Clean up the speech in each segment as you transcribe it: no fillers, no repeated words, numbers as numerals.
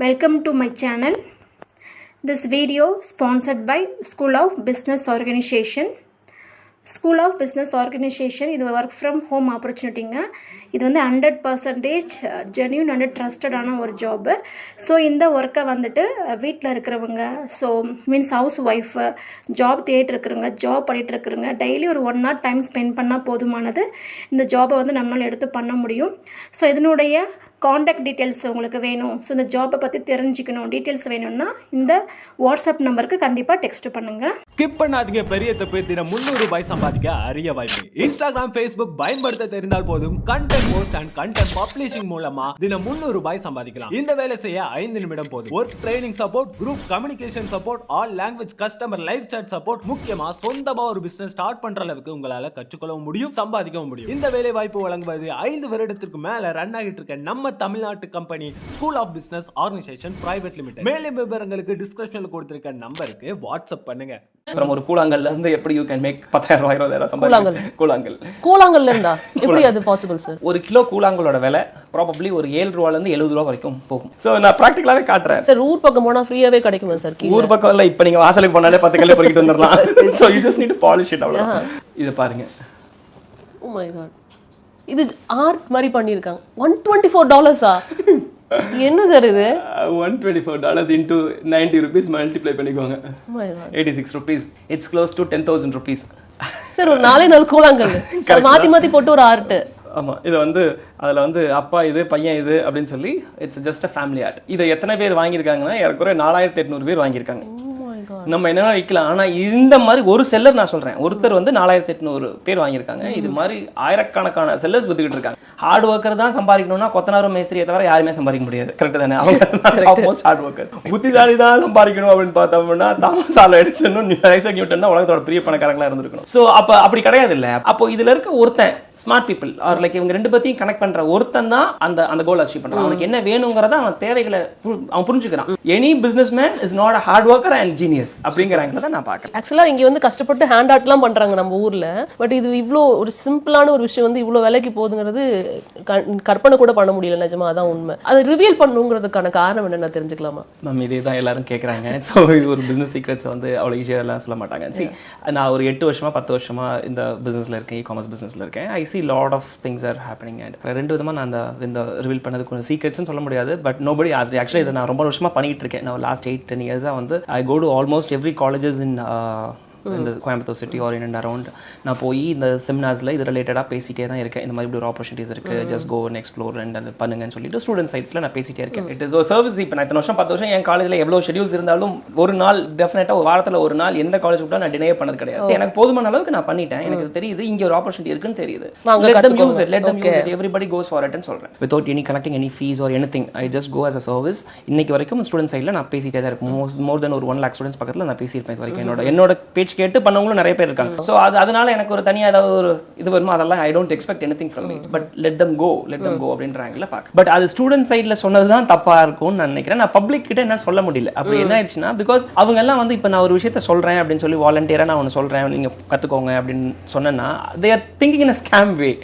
Welcome to my channel. This video sponsored by School of Business Organization. School of Business Organization இது work from home ஆப்பர்ச்சுனிட்டிங்க. இது வந்து 100% genuine and ட்ரஸ்டடான ஒரு job. So இந்த ஒர்க்கை வந்துட்டு வீட்டில் இருக்கிறவங்க, so means house wife, job தேடிட்டு இருக்கிறவங்க, ஜாப் பண்ணிகிட்டு இருக்கிறவங்க டெய்லி ஒரு 1 hour டைம் ஸ்பெண்ட் பண்ணால் போதுமானது. இந்த ஜாபை வந்து நம்மளால் எடுத்து பண்ண முடியும். ஸோ இதனுடைய காண்டாக்ட் டீட்டெயில்ஸ் உங்களுக்கு வேணும், ஸோ இந்த ஜாப்பை பற்றி தெரிஞ்சுக்கணும், டீட்டெயில்ஸ் வேணும்னா இந்த வாட்ஸ்அப் நம்பருக்கு கண்டிப்பாக டெக்ஸ்ட் பண்ணுங்கள். ஸ்கிப் பண்ணாதீங்க. பெரிய தப்பு. தினம் 300 ரூபாய் சம்பாதிக்க அரிய வாய்ப்பு. இன்ஸ்டாகிராம், ஃபேஸ்புக் பயன்படுத்த தெரிந்தால் போதும் content post and content publishing மூலமா தினம் 300 ரூபாய் சம்பாதிக்கலாம். இந்த வேலை செய்ய 5 நிமிடம் போதும். Work training support, group communication support, all language customer live chat support, முக்கியமா சொந்தமா ஒரு பிசினஸ் ஸ்டார்ட் பண்ற அளவுக்கு உங்களால கற்றுக்கொள்ளவும் முடியும், சம்பாதிக்கவும் முடியும். இந்த வேலை வாய்ப்பு வழங்குவது 5 வருடத்திற்கு மேல ரன் ஆகிட்டு இருக்க நம்ம தமிழ்நாட்டு company school of business organisation private limited. மேலும் விவரங்களுக்கு டிஸ்கிரிப்ஷன்ல கொடுத்திருக்க நம்பருக்கு வாட்ஸ்அப் பண்ணுங்க. அப்புறம் ஒரு கூழாங்கல்ல இருந்து எப்படி யூ கேன் மேக் 10,000 20,000 சம்பாதிக்கலாம். கூழாங்கல்ல இருந்தா எப்படி அது பாசிபிள் சார்? ஒரு கிலோ கூழாங்கலோட விலை ப்ராபபிலி ஒரு 7 ரூபாயில இருந்து 70 ரூபாய் வரைக்கும் போகும். சோ நான் பிராக்டிகலாவே காட்டுறேன் சார். ஊர் பக்கம் போனா ஃப்ரீயாவே கிடைக்குமா சார்? ஊர் பக்கம் இல்ல, இப்போ நீங்க வாசலுக்கு போனாலே 10 கல்ல பொறுக்கிட்டு வந்துடலாம். So you just need to polish it. அவ்வளவுதான். இத பாருங்க. ஓ மை காட், இது ஆர்ட் மாதிரி பண்ணிருக்காங்க. $124 என்ன சார் இது? $124 into 90 rupees மல்டிப்ளை பண்ணிக்கோங்க. Oh my god, 86 rupees. It's close to 10,000 rupees. Sir ஒரு 4 நாள் கூழாங்கல் மாத்தி மாத்தி போட்டு ஒரு ஆர்ட். ஆமா, இது வந்து அதுல வந்து அப்பா இது பையன் இது அப்படின்னு சொல்லி it's just a family art. இதை எத்தனை பேர் வாங்கியிருக்காங்கன்னா ஏறக்குறைய 4800 பேர் வாங்கியிருக்காங்க. நம்ம என்னன்னா விற்கலாம். ஆனா இந்த மாதிரி ஒரு செல்லர், நான் சொல்றேன், ஒருத்தர் வந்து 4800 பேர் வாங்கியிருக்காங்க. இது மாதிரி ஆயிரக்கணக்கான செல்லர்ஸ் வித்துக்கிட்டு இருக்காங்க. ஹார்ட் ஒர்க்கர் தான் சம்பாதிக்கணும்னா கொத்தனாரும் மேஸ்திரியை தவிர யாருமே சம்பாதிக்க முடியாது. கரெக்ட் தானே? அவங்க ஆல்மோஸ்ட் ஹார்ட் ஒர்க்கர்ஸ். புத்திசாலி தான் சம்பாதிக்கணும் அப்படின்னு பார்த்தோம்னா Thomas Alva Edison, Isaac Newton தான் உலகத்தோட பெரிய பணக்காரங்களா இருந்திருக்கணும். ஸோ அப்படி கிடையாது இல்ல. அப்போ இதுல இருக்க ஒருத்தன் ஸ்மார்ட் பீப்புள் ஆர் லைக் இவங்க ரெண்டு பத்தியும் கனெக்ட் பண்ற ஒருத்தன் தான் அந்த கோல் அச்சீவ் பண்றான். அவனுக்கு என்ன வேணுங்கிறத அவன் தேவைகளை அவன் புரிஞ்சுக்கிறான். Any businessman is not a hard worker and genius அப்படிங்கிறாங்க தான் நான் பார்க்கறேன். ஆக்சுவலா இங்க வந்து கஷ்டப்பட்டு ஹேண்ட் ஆர்ட்லாம் பண்றாங்க நம்ம ஊர்ல. பட் இது இவ்வளோ ஒரு சிம்பிளான ஒரு விஷயம் வந்து இவ்வளோ விலைக்கு போகுதுங்கிறது கற்பனை கூட பண்ண முடியல. நிஜமா அதான் உண்மை. அதை ரிவீல் பண்ணுங்கிறதுக்கான காரணம் என்னன்னு தெரிஞ்சுக்கலாமா? மேம் இதே தான் எல்லாரும் கேட்குறாங்க. ஸோ இது ஒரு பிஸ்னஸ் சீக்ரெட்ஸ் வந்து அவ்வளோ ஈஸியாக எல்லாம் சொல்ல மாட்டாங்க. நான் ஒரு 8 வருஷமா 10 வருஷமா இந்த பிஸ்னஸில் இருக்கேன், இ-காமர்ஸ் பிஸ்னஸில் இருக்கேன். I see lot of things are happening. And 2 விதமாக நான் இந்த ரிவீல் பண்ணதுக்கு சீக்ரெட்ஸ்னு சொல்ல முடியாது. But nobody asked. ஆக்சுவலி இதை நான் ரொம்ப வருஷமாக பண்ணிட்டு இருக்கேன். நான் லாஸ்ட் 8-10 இயர்ஸாக வந்து I go to almost every colleges in Coimbatore city or in and around. நான் போய் இந்த செமினார்ஸில் இது ரிலேட்டடாக பேசிட்டே தான் இருக்கேன். இந்த மாதிரி இப்படி ஒரு ஆப்பர்ச்சுனிட்டிஸ் இருக்குது, just go and explore and அது பண்ணுங்கன்னு சொல்லிட்டு ஸ்டூடெண்ட் சைட்ஸில் நான் பேசிட்டே இருக்கேன். இட் இஸ் ஒரு சர்வீஸ். இப்போ நான் 10 வருஷம் என் காலேஜில் எவ்வளோ ஷெடியூல்ஸ் இருந்தாலும் ஒரு நாள் டெஃபினட்டாக ஒரு வாரத்தில் ஒரு நாள் எந்த காலேஜ் கூட நான் டினே பண்ணது கிடையாது. எனக்கு போதுமான அளவுக்கு நான் பண்ணிட்டேன். எனக்கு தெரியுது இங்கே ஒரு ஆப்பர்ச்சுனிட்டி இருக்குன்னு தெரியுது. எவ்ரிபடி கோஸ் ஃபார் இட்னு சொல்கிறேன். Without any connecting any fees or anything. I just go as a service. இன்னைக்கு வரைக்கும் ஸ்டூடெண்ட் சைடில் நான் பேசிட்டே தான் இருக்கேன். மோர் தென் ஒரு 1 lakh ஸ்டூடெண்ட்ஸ் பக்கத்தில் நான் பேசியிருப்பேன் இது வரைக்கும். என்னோட பேச்சு கேட்டு பண்ணவங்களும் நிறைய பேர் இருக்காங்க. சோ அதனால எனக்கு ஒரு தனியா ஏதாவது ஒரு இது வருமா, அதெல்லாம் I don't expect anything from me. But let them go அப்படின்றாங்கல பாக்க. பட் அது ஸ்டூடெண்ட் சைடுல சொன்னதுதான் தப்பா இருக்கும்னு நான் நினைக்கிறேன். நான் பப்ளிக் கிட்ட என்ன சொல்ல முடியல. அப்படி என்ன ஆயிடுச்சுன்னா, பிகாஸ் அவங்க எல்லாம் வந்து இப்ப நான் ஒரு விஷயத்த சொல்றேன் அப்படின்னு சொல்லி வாலண்டியரா நான் ஒன்னு சொல்றேன், நீங்க கத்துக்கோங்க அப்படின்னு சொன்னேன்னா they are thinking in a scam way.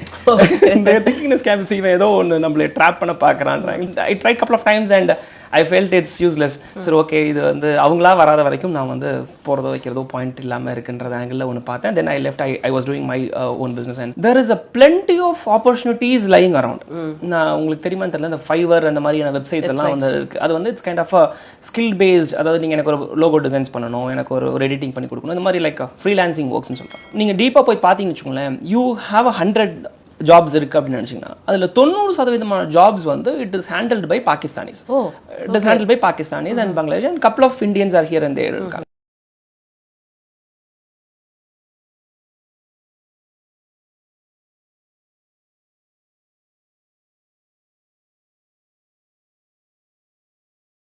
They are thinking in a scam way. ஏதோ ஒன்னு நம்மளை ட்ராப் பண்ண பாக்குறான்றாங்க. I tried couple of times and I felt it's useless. சரி ஓகே, இது வந்து அவங்களா வராத வரைக்கும் நான் வந்து போறதோ வைக்கிறதோ பாயிண்ட் இல்லாம இருக்குன்ற ஆங்கிள் ஒன்று பார்த்தேன். Then I left. I was doing my own business and there is a plenty of opportunities lying around. நான் உங்களுக்கு தெரியுமா தெரியல, இந்த Fiverr அந்த மாதிரியான வெப்சைட்ஸ் எல்லாம் வந்து இருக்கு. அது வந்து it's kind of skill based. அதாவது நீங்க எனக்கு ஒரு லோகோ டிசைன்ஸ் பண்ணணும், எனக்கு ஒரு எடிட்டிங் பண்ணி கொடுக்கணும், இந்த மாதிரி லைக் ஃப்ரீலான்சிங் ஒர்க்ஸ்னு சொல்றோம். நீங்க டீப்பா போய் பார்த்தீங்கன்னு வச்சுக்கோங்களேன், யூ ஹேவ் 100 ஜாப்ஸ் இருக்கு அப்படின்னு நினைச்சீங்கன்னா அதுல 90% ஜாப்ஸ் வந்து it is handled by Pakistanis. It is handled by Pakistanis and Bangladesh and couple of Indians are here and there.